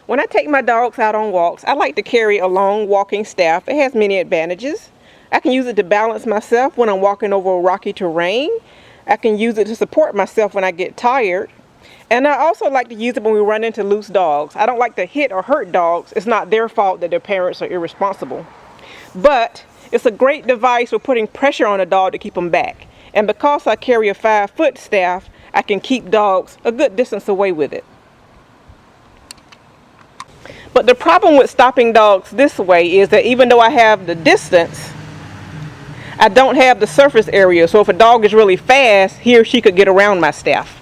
When I take my dogs out on walks, I like to carry a long walking staff. It has many advantages. I can use it to balance myself when I'm walking over rocky terrain. I can use it to support myself when I get tired. And I also like to use it when we run into loose dogs. I don't like to hit or hurt dogs. It's not their fault that their parents are irresponsible. But it's a great device for putting pressure on a dog to keep them back. And because I carry a 5-foot staff, I can keep dogs a good distance away with it. But the problem with stopping dogs this way is that even though I have the distance, I don't have the surface area. So if a dog is really fast, he or she could get around my staff.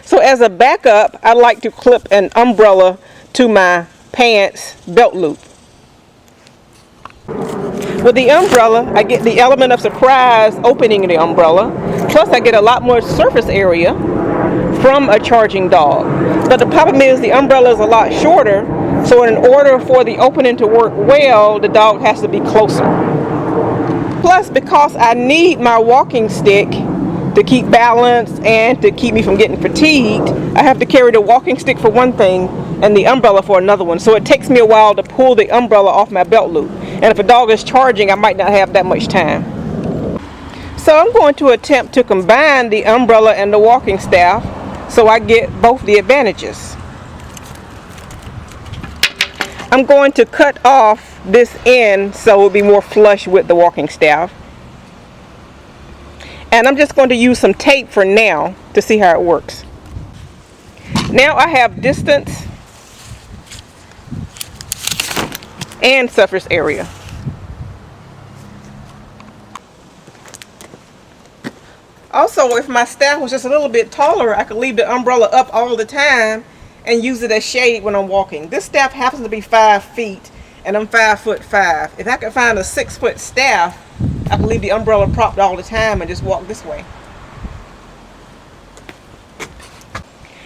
So as a backup, I like to clip an umbrella to my pants belt loop. With the umbrella, I get the element of surprise opening the umbrella. Plus I get a lot more surface area from a charging dog. But the problem is the umbrella is a lot shorter, so in order for the opening to work well, the dog has to be closer. Plus, because I need my walking stick to keep balance and to keep me from getting fatigued, I have to carry the walking stick for one thing and the umbrella for another one. So it takes me a while to pull the umbrella off my belt loop. And if a dog is charging, I might not have that much time. So I'm going to attempt to combine the umbrella and the walking staff so I get both the advantages. I'm going to cut off this end so it will be more flush with the walking staff. And I'm just going to use some tape for now to see how it works. Now I have distance and surface area. Also, if my staff was just a little bit taller, I could leave the umbrella up all the time and use it as shade when I'm walking. This staff happens to be 5 feet and I'm 5'5". If I could find a 6-foot staff, I can leave the umbrella propped all the time and just walk this way.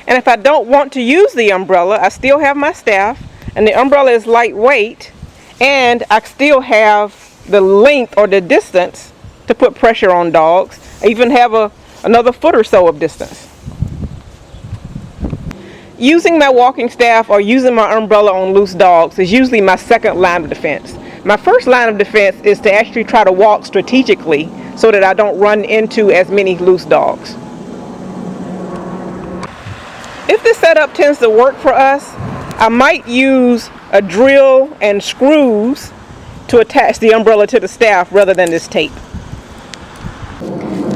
And if I don't want to use the umbrella, I still have my staff, and the umbrella is lightweight, and I still have the length or the distance to put pressure on dogs. I even have another foot or so of distance. Using my walking staff or using my umbrella on loose dogs is usually my second line of defense. My first line of defense is to actually try to walk strategically so that I don't run into as many loose dogs. If this setup tends to work for us, I might use a drill and screws to attach the umbrella to the staff rather than this tape.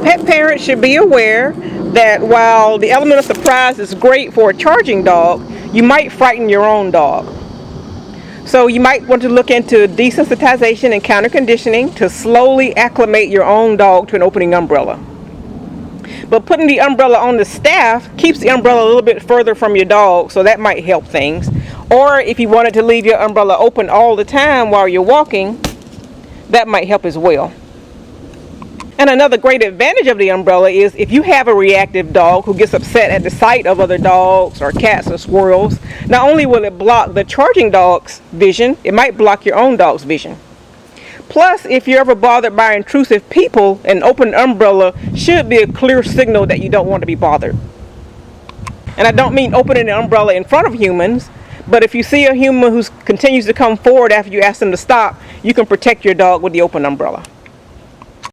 Pet parents should be aware that while the element of surprise is great for a charging dog, you might frighten your own dog. So you might want to look into desensitization and counter conditioning to slowly acclimate your own dog to an opening umbrella. But putting the umbrella on the staff keeps the umbrella a little bit further from your dog, so that might help things. Or if you wanted to leave your umbrella open all the time while you're walking, that might help as well. And another great advantage of the umbrella is if you have a reactive dog who gets upset at the sight of other dogs or cats or squirrels, not only will it block the charging dog's vision, it might block your own dog's vision. Plus, if you're ever bothered by intrusive people, an open umbrella should be a clear signal that you don't want to be bothered. And I don't mean opening an umbrella in front of humans, but if you see a human who continues to come forward after you ask them to stop, you can protect your dog with the open umbrella.